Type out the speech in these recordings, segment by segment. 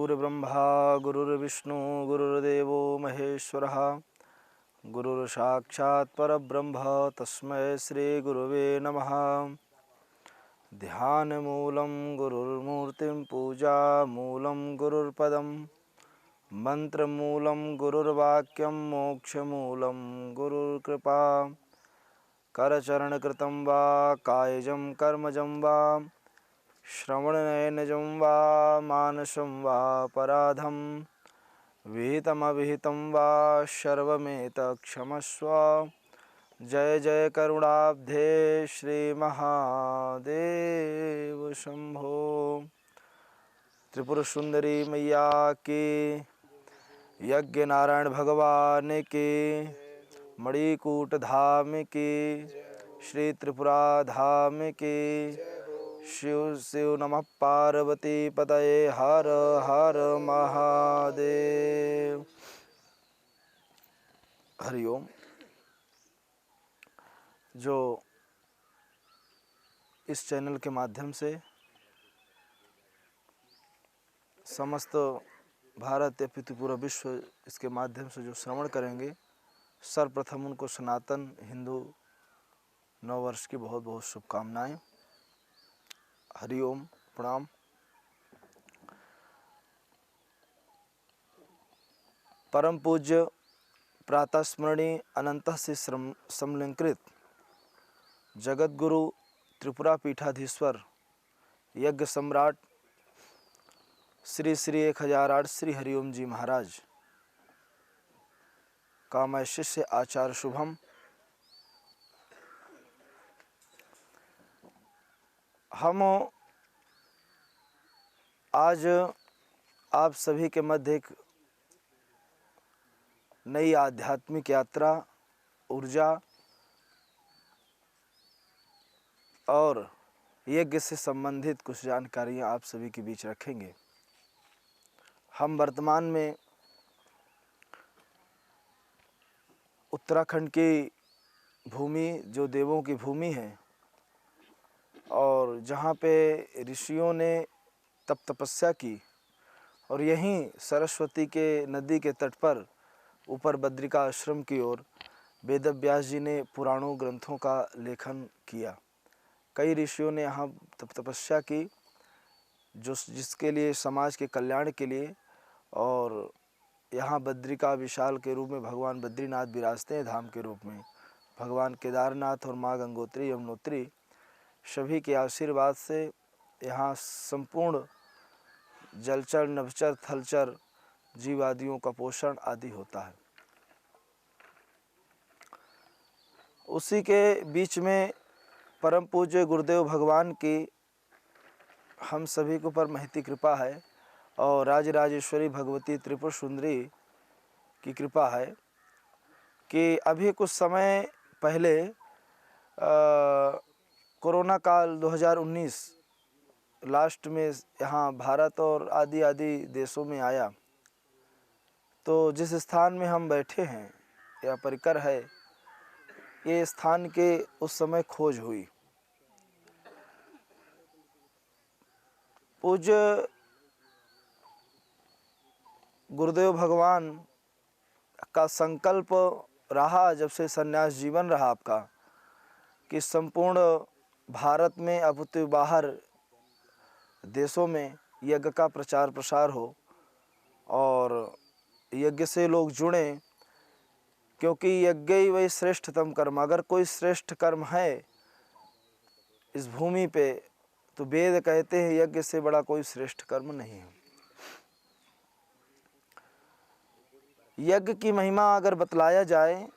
गुरुर्ब्रह्मा गुरुर्विष्णु गुरुर्देवो महेश्वरः गुरुर्साक्षात् परब्रह्म तस्मै श्री गुरुवे नमः। ध्यानमूलं गुरुर्मूर्तिं पूजामूलं गुरुर्पदं मंत्रमूलं गुरुर्वाक्यं मोक्षमूलं गुरुर्कृपा। करचरणकृतं वा कायजं कर्मजं वा श्रवणनयनजं वा मानसं वा पराधं विहितमविहितं वा सर्वमेतत्क्षमस्व। जय जय करुणाब्धे श्री महादेव शंभो। त्रिपुर सुंदरी मैया की, यज्ञ नारायण भगवान की, मणिकूट धाम की, श्री त्रिपुरा धाम की। शिव शिव नमः पार्वती पतये हर हर महादेव। हरिओम। जो इस चैनल के माध्यम से समस्त भारत या पितु पूरा विश्व इसके माध्यम से जो श्रवण करेंगे, सर्वप्रथम उनको सनातन हिंदू नववर्ष की बहुत बहुत शुभकामनाएं। हरिओम, प्रणाम। परम पूज्य प्रातः स्मरणीय अनंत से समलंकृत जगत गुरु त्रिपुरा पीठाधीश्वर यज्ञ सम्राट श्री श्री 1008 श्री हरिओम जी महाराज का मैं शिष्य आचार्य शुभम हम आज आप सभी के मध्य एक नई आध्यात्मिक यात्रा, ऊर्जा और यज्ञ से संबंधित कुछ जानकारियां आप सभी के बीच रखेंगे। हम वर्तमान में उत्तराखंड की भूमि, जो देवों की भूमि है, और जहाँ पे ऋषियों ने तप तपस्या की, और यहीं सरस्वती के नदी के तट पर ऊपर बद्रिका आश्रम की ओर वेद व्यास जी ने पुराणों ग्रंथों का लेखन किया। कई ऋषियों ने यहाँ तप तपस्या की, जिसके लिए समाज के कल्याण के लिए। और यहाँ बद्रिका विशाल के रूप में भगवान बद्रीनाथ विराजते हैं, धाम के रूप में भगवान केदारनाथ और माँ गंगोत्री यमुनोत्री सभी के आशीर्वाद से यहाँ संपूर्ण जलचर नभचर थलचर जीवादियों का पोषण आदि होता है। उसी के बीच में परम पूज्य गुरुदेव भगवान की हम सभी के ऊपर महती कृपा है, और राजराजेश्वरी भगवती त्रिपुर सुंदरी की कृपा है कि अभी कुछ समय पहले कोरोना काल 2019 लास्ट में यहाँ भारत और आदि देशों में आया। तो जिस स्थान में हम बैठे हैं या परिकर है, ये स्थान के उस समय खोज हुई। पूज्य गुरुदेव भगवान का संकल्प रहा, जब से संन्यास जीवन रहा आपका, कि संपूर्ण भारत में अब तो बाहर देशों में यज्ञ का प्रचार प्रसार हो और यज्ञ से लोग जुड़ें, क्योंकि यज्ञ ही वही श्रेष्ठतम कर्म। अगर कोई श्रेष्ठ कर्म है इस भूमि पे, तो वेद कहते हैं यज्ञ से बड़ा कोई श्रेष्ठ कर्म नहीं है। यज्ञ की महिमा अगर बतलाया जाए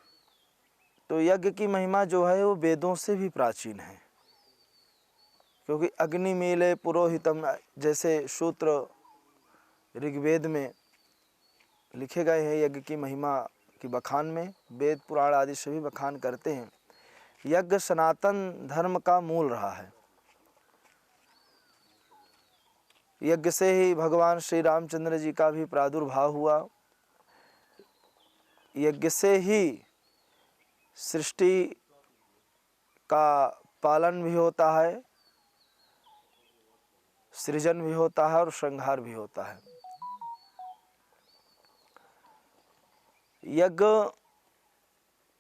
तो यज्ञ की महिमा जो है वो वेदों से भी प्राचीन है, क्योंकि अग्नि मीले पुरोहितम जैसे सूत्र ऋग्वेद में लिखे गए हैं। यज्ञ की महिमा की बखान में वेद पुराण आदि सभी बखान करते हैं। यज्ञ सनातन धर्म का मूल रहा है। यज्ञ से ही भगवान श्री रामचंद्र जी का भी प्रादुर्भाव हुआ। यज्ञ से ही सृष्टि का पालन भी होता है, सृजन भी होता है और संहार भी होता है। यज्ञ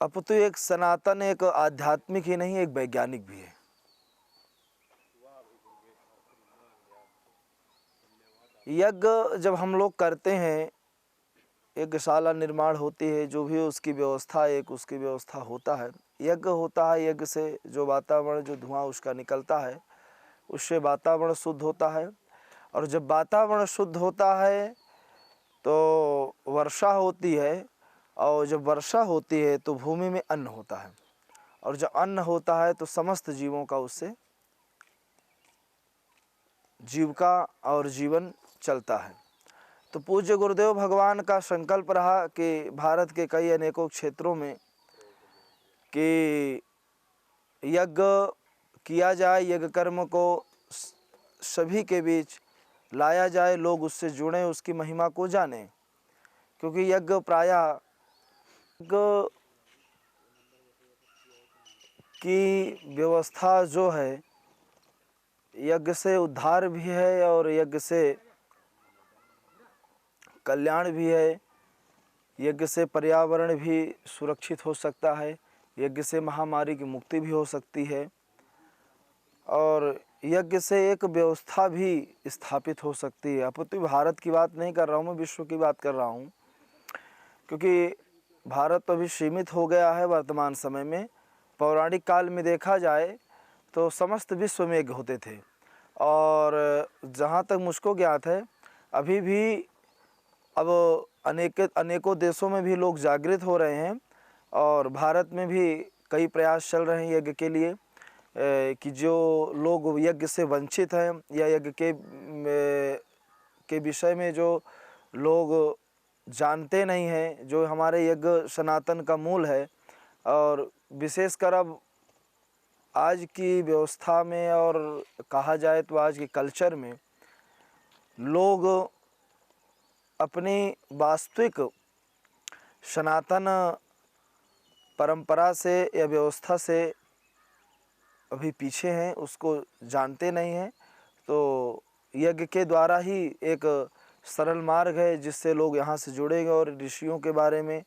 अपितु एक सनातन, एक आध्यात्मिक ही नहीं, एक वैज्ञानिक भी है। यज्ञ जब हम लोग करते हैं, यज्ञशाला निर्माण होती है, जो भी उसकी व्यवस्था, एक उसकी व्यवस्था होता है। यज्ञ होता है, यज्ञ से जो वातावरण, जो धुआं उसका निकलता है, उससे वातावरण शुद्ध होता है। और जब वातावरण शुद्ध होता है तो वर्षा होती है, और जब वर्षा होती है तो भूमि में अन्न होता है, और जब अन्न होता है तो समस्त जीवों का उससे जीविका और जीवन चलता है। तो पूज्य गुरुदेव भगवान का संकल्प रहा कि भारत के कई अनेकों क्षेत्रों में कि यज्ञ किया जाए, यज्ञ कर्म को सभी के बीच लाया जाए, लोग उससे जुड़ें, उसकी महिमा को जानें। क्योंकि यज्ञ प्रायः यज्ञ की व्यवस्था जो है, यज्ञ से उद्धार भी है और यज्ञ से कल्याण भी है। यज्ञ से पर्यावरण भी सुरक्षित हो सकता है, यज्ञ से महामारी की मुक्ति भी हो सकती है, और यज्ञ से एक व्यवस्था भी स्थापित हो सकती है। अपितु भारत की बात नहीं कर रहा हूँ, मैं विश्व की बात कर रहा हूँ, क्योंकि भारत तो अभी सीमित हो गया है वर्तमान समय में। पौराणिक काल में देखा जाए तो समस्त विश्व में यज्ञ होते थे, और जहाँ तक मुझको ज्ञात है, अभी भी अब अनेकों देशों में भी लोग जागृत हो रहे हैं, और भारत में भी कई प्रयास चल रहे हैं यज्ञ के लिए, कि जो लोग यज्ञ से वंचित हैं या यज्ञ के विषय में जो लोग जानते नहीं हैं, जो हमारे यज्ञ सनातन का मूल है, और विशेषकर अब आज की व्यवस्था में और कहा जाए तो आज के कल्चर में लोग अपनी वास्तविक सनातन परंपरा से या व्यवस्था से अभी पीछे हैं, उसको जानते नहीं हैं। तो यज्ञ के द्वारा ही एक सरल मार्ग है जिससे लोग यहाँ से जुड़ेंगे, और ऋषियों के बारे में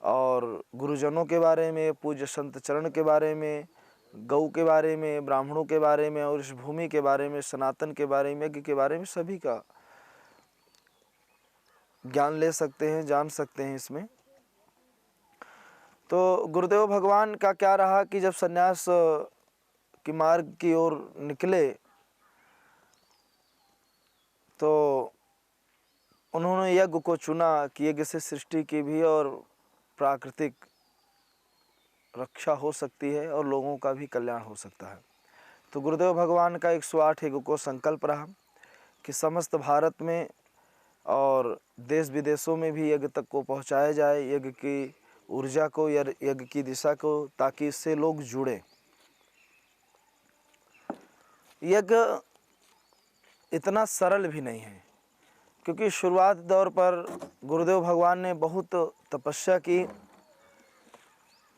और गुरुजनों के बारे में, पूज्य संत चरण के बारे में, गौ के बारे में, ब्राह्मणों के बारे में, और इस भूमि के बारे में, सनातन के बारे में, यज्ञ के बारे में सभी का ज्ञान ले सकते हैं, जान सकते हैं इसमें। तो गुरुदेव भगवान का क्या रहा कि जब सन्यास की मार्ग की ओर निकले तो उन्होंने यज्ञ को चुना कि यज्ञ से सृष्टि की भी और प्राकृतिक रक्षा हो सकती है और लोगों का भी कल्याण हो सकता है। तो गुरुदेव भगवान का 108 यज्ञ को संकल्प रहा कि समस्त भारत में और देश विदेशों में भी यज्ञ तक को पहुंचाया जाए, यज्ञ की ऊर्जा को, यज्ञ की दिशा को, ताकि इससे लोग जुड़ें। यज्ञ इतना सरल भी नहीं है, क्योंकि शुरुआत दौर पर गुरुदेव भगवान ने बहुत तपस्या की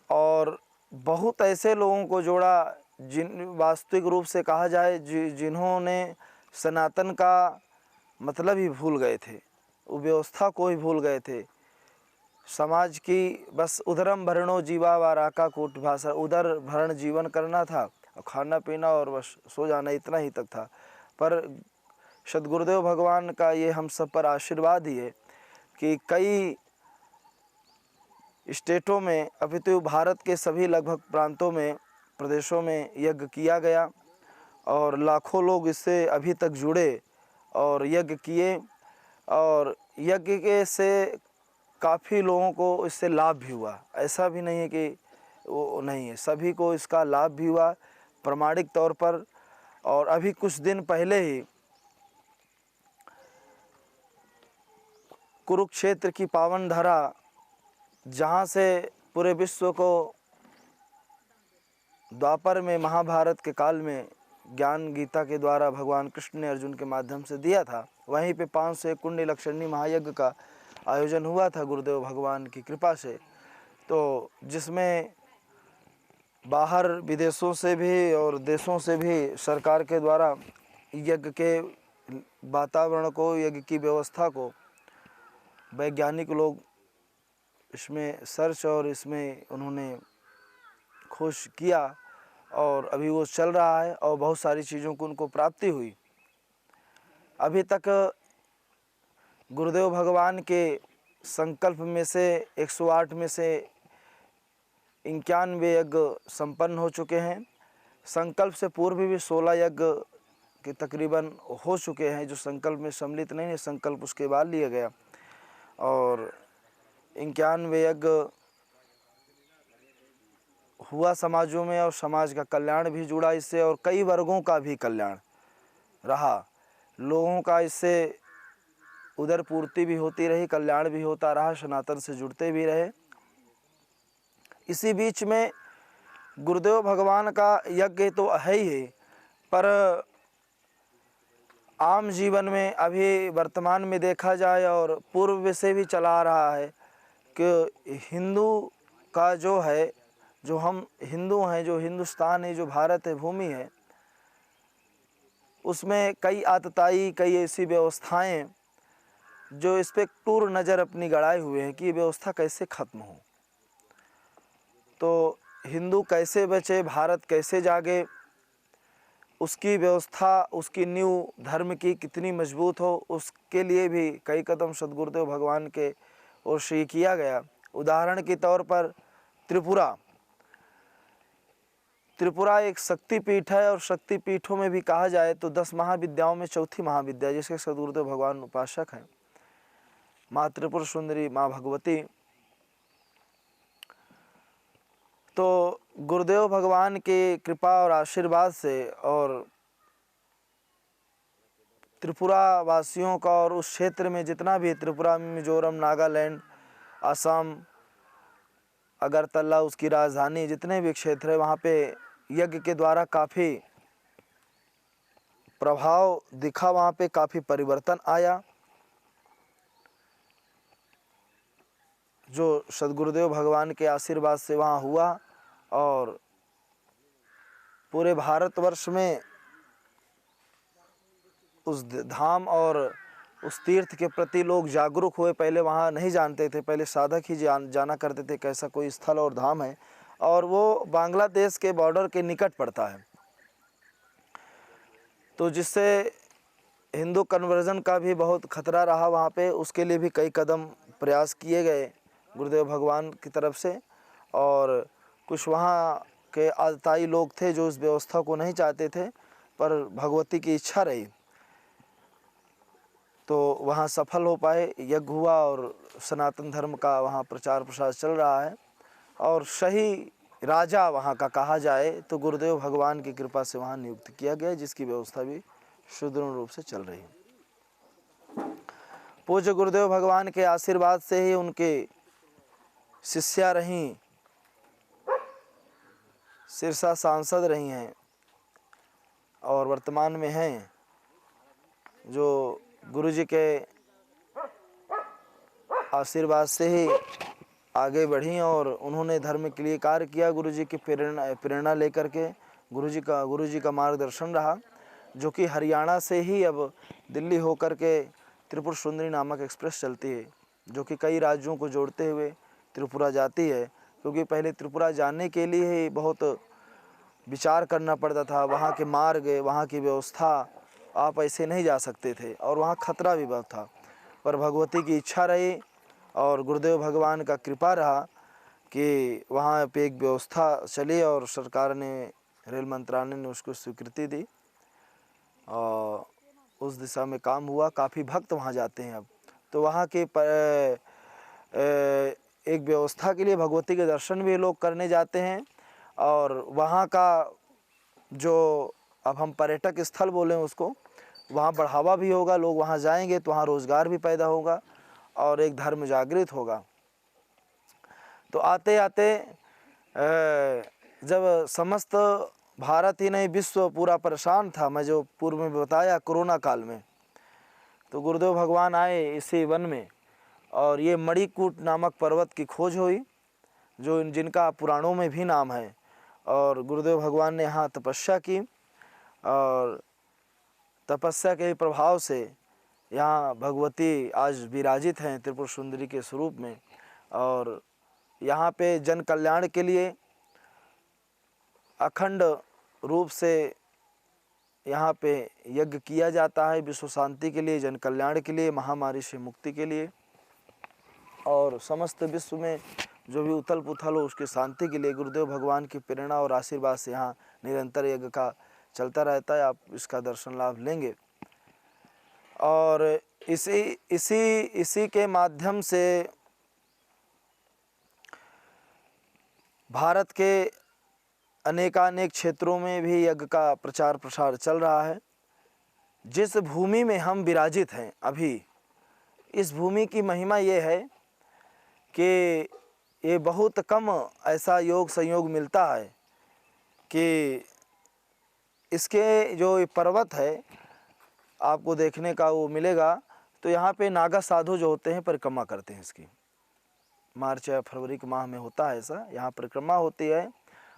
और बहुत ऐसे लोगों को जोड़ा जिन वास्तविक रूप से कहा जाए जिन्होंने सनातन का मतलब ही भूल गए थे, वो व्यवस्था को ही भूल गए थे। समाज की बस उदरम भरणो जीवा व राका कूट भाषा, उदर भरण जीवन करना था और खाना पीना और बस सो जाना, इतना ही तक था। पर सद्गुरुदेव भगवान का ये हम सब पर आशीर्वाद ही है कि कई स्टेटों में, अपितु भारत के सभी लगभग प्रांतों में, प्रदेशों में यज्ञ किया गया, और लाखों लोग इससे अभी तक जुड़े और यज्ञ किए, और यज्ञ के से काफ़ी लोगों को इससे लाभ भी हुआ। ऐसा भी नहीं है कि वो नहीं है, सभी को इसका लाभ भी हुआ प्रमाणिक तौर पर। और अभी कुछ दिन पहले ही कुरुक्षेत्र की पावन धरा, जहाँ से पूरे विश्व को द्वापर में, महाभारत के काल में ज्ञान गीता के द्वारा भगवान कृष्ण ने अर्जुन के माध्यम से दिया था, वहीं पे 501 कुंडी लक्षणी महायज्ञ का आयोजन हुआ था गुरुदेव भगवान की कृपा से। तो जिसमें बाहर विदेशों से भी और देशों से भी सरकार के द्वारा यज्ञ के वातावरण को, यज्ञ की व्यवस्था को वैज्ञानिक लोग इसमें सर्च और इसमें उन्होंने खोज किया और अभी वो चल रहा है और बहुत सारी चीज़ों को उनको प्राप्ति हुई। अभी तक गुरुदेव भगवान के संकल्प में से 108 में से 91 यज्ञ संपन्न हो चुके हैं। संकल्प से पूर्व भी 16 यज्ञ के तकरीबन हो चुके हैं जो संकल्प में सम्मिलित नहीं है, संकल्प उसके बाद लिया गया। और 91 यज्ञ हुआ समाजों में और समाज का कल्याण भी जुड़ा इससे और कई वर्गों का भी कल्याण रहा। लोगों का इससे उदर पूर्ति भी होती रही, कल्याण भी होता रहा, सनातन से जुड़ते भी रहे। इसी बीच में गुरुदेव भगवान का यज्ञ तो है ही है, पर आम जीवन में अभी वर्तमान में देखा जाए और पूर्व से भी चला आ रहा है कि हिंदू का जो है, जो हम हिंदू हैं, जो हिंदुस्तान है, जो भारत है, भूमि है, उसमें कई आतताई, कई ऐसी व्यवस्थाएं जो इस पर टूर नज़र अपनी गड़ाए हुए हैं कि ये व्यवस्था कैसे ख़त्म हो, तो हिंदू कैसे बचे, भारत कैसे जागे, उसकी व्यवस्था, उसकी नींव धर्म की कितनी मजबूत हो, उसके लिए भी कई कदम सद्गुरुदेव भगवान के ओर से किया गया। उदाहरण के तौर पर त्रिपुरा एक शक्तिपीठ है और शक्तिपीठों में भी कहा जाए तो 10 महाविद्याओं में चौथी महाविद्या जिसके सद्गुरुदेव भगवान उपासक हैं, माँ त्रिपुर सुंदरी, माँ भगवती। तो गुरुदेव भगवान के कृपा और आशीर्वाद से और त्रिपुरा वासियों का और उस क्षेत्र में जितना भी त्रिपुरा, मिजोरम, नागालैंड, असम, अगरतला उसकी राजधानी, जितने भी क्षेत्र है वहाँ पे यज्ञ के द्वारा काफ़ी प्रभाव दिखा, वहाँ पे काफ़ी परिवर्तन आया। जो सद्गुरुदेव भगवान के आशीर्वाद से वहाँ हुआ और पूरे भारतवर्ष में उस धाम और उस तीर्थ के प्रति लोग जागरूक हुए। पहले वहाँ नहीं जानते थे, पहले साधक ही जाना करते थे कैसा कोई स्थल और धाम है, और वो बांग्लादेश के बॉर्डर के निकट पड़ता है, तो जिससे हिंदू कन्वर्जन का भी बहुत खतरा रहा वहाँ पे। उसके लिए भी कई कदम प्रयास किए गए गुरुदेव भगवान की तरफ से, और कुछ वहाँ के आतताई लोग थे जो इस व्यवस्था को नहीं चाहते थे, पर भगवती की इच्छा रही तो वहाँ सफल हो पाए, यज्ञ हुआ और सनातन धर्म का वहाँ प्रचार प्रसार चल रहा है। और सही राजा वहाँ का कहा जाए तो गुरुदेव भगवान की कृपा से वहाँ नियुक्त किया गया, जिसकी व्यवस्था भी सुदृढ़ रूप से चल रही है। पूज्य गुरुदेव भगवान के आशीर्वाद से ही उनके शिष्या रहीं, सिरसा सांसद रही हैं और वर्तमान में हैं, जो गुरुजी के आशीर्वाद से ही आगे बढ़ी और उन्होंने धर्म के लिए कार्य किया। गुरुजी की प्रेरणा लेकर के गुरुजी का मार्गदर्शन रहा, जो कि हरियाणा से ही अब दिल्ली होकर के त्रिपुर सुंदरी नामक एक्सप्रेस चलती है, जो कि कई राज्यों को जोड़ते हुए त्रिपुरा जाती है। क्योंकि पहले त्रिपुरा जाने के लिए ही बहुत विचार करना पड़ता था, वहाँ के मार्ग, वहाँ की व्यवस्था, आप ऐसे नहीं जा सकते थे और वहाँ खतरा भी बहुत था। पर भगवती की इच्छा रही और गुरुदेव भगवान का कृपा रहा कि वहाँ पे एक व्यवस्था चली और सरकार ने, रेल मंत्रालय ने उसको स्वीकृति दी और उस दिशा में काम हुआ। काफ़ी भक्त वहाँ जाते हैं अब, तो वहाँ के एक व्यवस्था के लिए भगवती के दर्शन भी लोग करने जाते हैं। और वहाँ का जो अब हम पर्यटक स्थल बोलें उसको, वहाँ बढ़ावा भी होगा, लोग वहाँ जाएंगे तो वहाँ रोज़गार भी पैदा होगा और एक धर्म जागृत होगा। तो आते आते जब समस्त भारत ही नहीं विश्व पूरा परेशान था, मैं जो पूर्व में बताया कोरोना काल में, तो गुरुदेव भगवान आए इसी वन में और ये मणिकूट नामक पर्वत की खोज हुई, जो जिनका पुराणों में भी नाम है। और गुरुदेव भगवान ने यहाँ तपस्या की और तपस्या के प्रभाव से यहाँ भगवती आज विराजित हैं त्रिपुर सुंदरी के स्वरूप में। और यहाँ पे जन कल्याण के लिए अखंड रूप से यहाँ पे यज्ञ किया जाता है, विश्व शांति के लिए, जन कल्याण के लिए, महामारी से मुक्ति के लिए और समस्त विश्व में जो भी उथल पुथल हो उसकी शांति के लिए गुरुदेव भगवान की प्रेरणा और आशीर्वाद से यहाँ निरंतर यज्ञ का चलता रहता है। आप इसका दर्शन लाभ लेंगे और इसी के माध्यम से भारत के अनेकानेक क्षेत्रों में भी यज्ञ का प्रचार प्रसार चल रहा है। जिस भूमि में हम विराजित हैं अभी, इस भूमि की महिमा ये है कि ये बहुत कम ऐसा योग संयोग मिलता है कि इसके जो पर्वत है आपको देखने का वो मिलेगा। तो यहाँ पे नागा साधु जो होते हैं परिक्रमा करते हैं इसकी, मार्च या फरवरी के माह में होता है ऐसा, यहाँ परिक्रमा होती है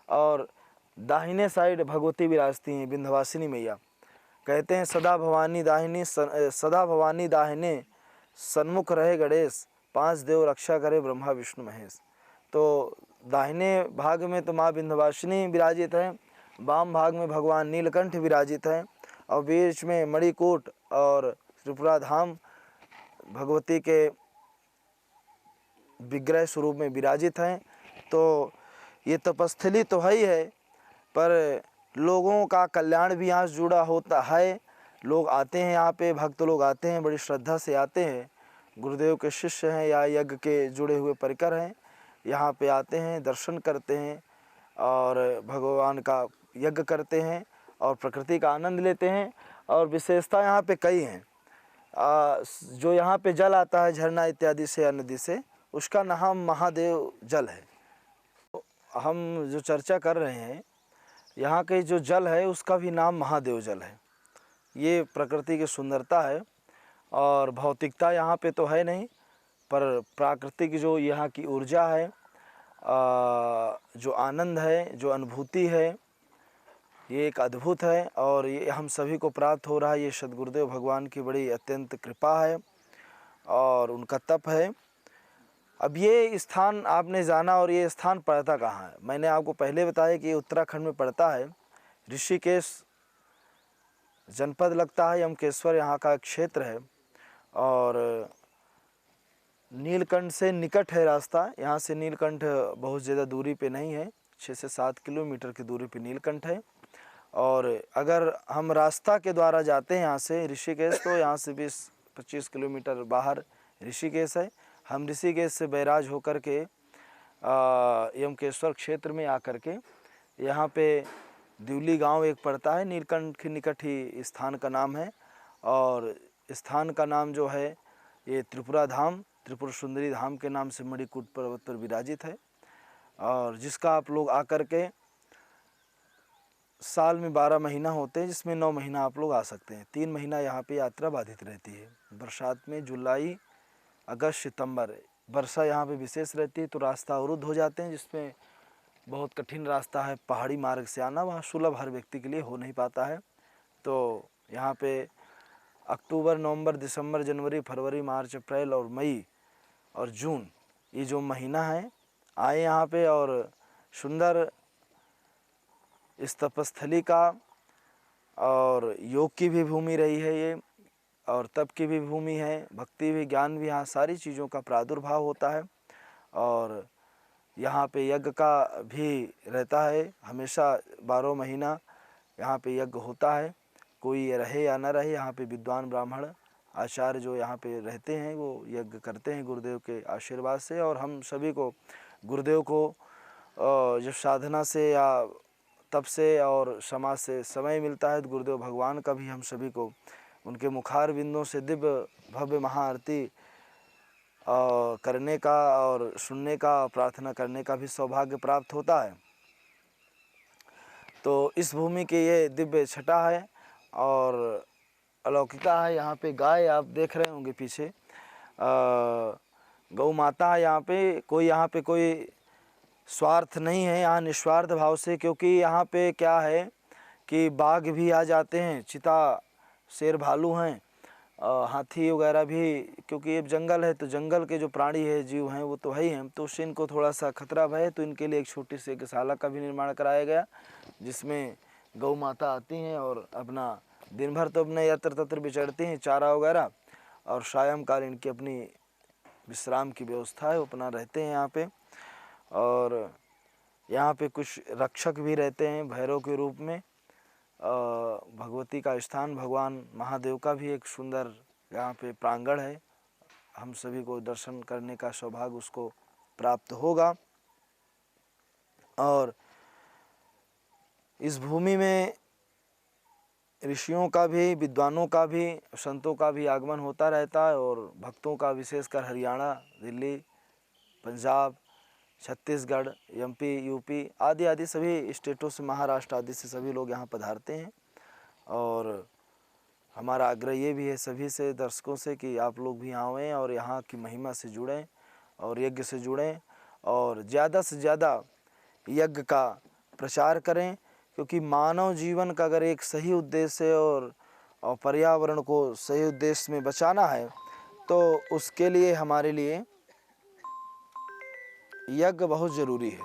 और दाहिने साइड भगवती विराजती हैं, विंध्यवासिनी मैया। कहते हैं सदा भवानी दाहिने सन्मुख रहे गणेश, 5 देव रक्षा करे ब्रह्मा विष्णु महेश। तो दाहिने भाग में तो माँ विंध्यवासिनी विराजित है, वाम भाग में भगवान नीलकंठ विराजित हैं और बीच में मणिकूट और त्रिपुरा धाम भगवती के विग्रह स्वरूप में विराजित हैं। तो ये तपस्थली तो है ही है, पर लोगों का कल्याण भी यहाँ से जुड़ा होता है। लोग आते हैं यहाँ पे, भक्त लोग आते हैं, बड़ी श्रद्धा से आते हैं, गुरुदेव के शिष्य हैं या यज्ञ के जुड़े हुए परिकर हैं, यहाँ पे आते हैं, दर्शन करते हैं और भगवान का यज्ञ करते हैं और प्रकृति का आनंद लेते हैं। और विशेषता यहाँ पे कई हैं। जो यहाँ पे जल आता है झरना इत्यादि से या नदी से, उसका नाम महादेव जल है। तो हम जो चर्चा कर रहे हैं यहाँ के जो जल है उसका भी नाम महादेव जल है। ये प्रकृति की सुंदरता है और भौतिकता यहाँ पे तो है नहीं, पर प्राकृतिक जो यहाँ की ऊर्जा है, जो आनंद है, जो अनुभूति है, ये एक अद्भुत है और ये हम सभी को प्राप्त हो रहा है। ये सद्गुरुदेव भगवान की बड़ी अत्यंत कृपा है और उनका तप है। अब ये स्थान आपने जाना और ये स्थान पड़ता कहाँ है? मैंने आपको पहले बताया कि ये उत्तराखंड में पड़ता है, ऋषिकेश जनपद लगता है, यमकेश्वर यहाँ का क्षेत्र है और नीलकंठ से निकट है रास्ता। यहाँ से नीलकंठ बहुत ज़्यादा दूरी पे नहीं है, 6 से 7 किलोमीटर की दूरी पे नीलकंठ है। और अगर हम रास्ता के द्वारा जाते हैं यहाँ से ऋषिकेश, तो यहाँ से 20-25 किलोमीटर बाहर ऋषिकेश है। हम ऋषिकेश से बैराज होकर के यमकेश्वर क्षेत्र में आकर के यहाँ पे दिवली गांव एक पड़ता है, नीलकंठ के निकट ही स्थान का नाम है। और स्थान का नाम जो है ये त्रिपुरा धाम, त्रिपुर सुंदरी धाम के नाम से मणिकूट पर्वत पर विराजित है और जिसका आप लोग आकर के साल में 12 महीना होते हैं, जिसमें 9 महीना आप लोग आ सकते हैं। 3 महीना यहाँ पे यात्रा बाधित रहती है। बरसात में जुलाई, अगस्त, सितंबर वर्षा यहाँ पे विशेष रहती है, तो रास्ता अवरुद्ध हो जाते हैं, जिसमें बहुत कठिन रास्ता है, पहाड़ी मार्ग से आना वहाँ सुलभ हर व्यक्ति के लिए हो नहीं पाता है। तो यहाँ पे अक्टूबर, नवंबर, दिसंबर, जनवरी, फरवरी, मार्च, अप्रैल और मई और जून, ये जो महीना है, आए यहाँ पे और सुंदर इस तपस्थली का और योग की भी भूमि रही है ये, और तप की भी भूमि है, भक्ति भी, ज्ञान भी, यहाँ सारी चीज़ों का प्रादुर्भाव होता है। और यहाँ पे यज्ञ का भी रहता है, हमेशा 12 महीना यहाँ पे यज्ञ होता है। कोई रहे या न रहे, यहाँ पे विद्वान ब्राह्मण आचार्य जो यहाँ पे रहते हैं वो यज्ञ करते हैं गुरुदेव के आशीर्वाद से। और हम सभी को गुरुदेव को जब साधना से या तप से और समाज से समय मिलता है, तो गुरुदेव भगवान का भी हम सभी को उनके मुखार बिंदों से दिव्य भव्य महाआरती करने का और सुनने का, प्रार्थना करने का भी सौभाग्य प्राप्त होता है। तो इस भूमि के ये दिव्य छटा है और अलौकिकता है। यहाँ पे गाय आप देख रहे होंगे पीछे, गौ माता है यहाँ पे। कोई स्वार्थ नहीं है यहाँ, निस्वार्थ भाव से, क्योंकि यहाँ पे क्या है कि बाघ भी आ जाते हैं, चीता, शेर, भालू हैं, हाथी वगैरह भी, क्योंकि ये जंगल है तो जंगल के जो प्राणी है, जीव हैं, वो तो है ही हैं, तो उससे इनको थोड़ा सा खतरा है। तो इनके लिए एक छोटी सी गौशाला का भी निर्माण कराया गया, जिसमें गौ माता आती हैं और अपना दिन भर तो अपने यत्र तत्र बिचरती हैं, चारा वगैरह, और सायंकाल इनकी अपनी विश्राम की व्यवस्था है, वो अपना रहते हैं यहाँ पे। और यहाँ पे कुछ रक्षक भी रहते हैं भैरव के रूप में। भगवती का स्थान, भगवान महादेव का भी एक सुंदर यहाँ पे प्रांगण है, हम सभी को दर्शन करने का सौभाग्य उसको प्राप्त होगा। और इस भूमि में ऋषियों का भी, विद्वानों का भी, संतों का भी आगमन होता रहता है, और भक्तों का विशेषकर हरियाणा, दिल्ली, पंजाब, छत्तीसगढ़, एमपी, यूपी आदि आदि सभी स्टेटों से, महाराष्ट्र आदि से सभी लोग यहाँ पधारते हैं। और हमारा आग्रह ये भी है सभी से, दर्शकों से, कि आप लोग भी आएँ और यहाँ की महिमा से जुड़ें और यज्ञ से जुड़ें, और ज़्यादा से ज़्यादा यज्ञ का प्रचार करें, क्योंकि मानव जीवन का अगर एक सही उद्देश्य है और पर्यावरण को सही उद्देश्य में बचाना है, तो उसके लिए हमारे लिए यज्ञ बहुत ज़रूरी है।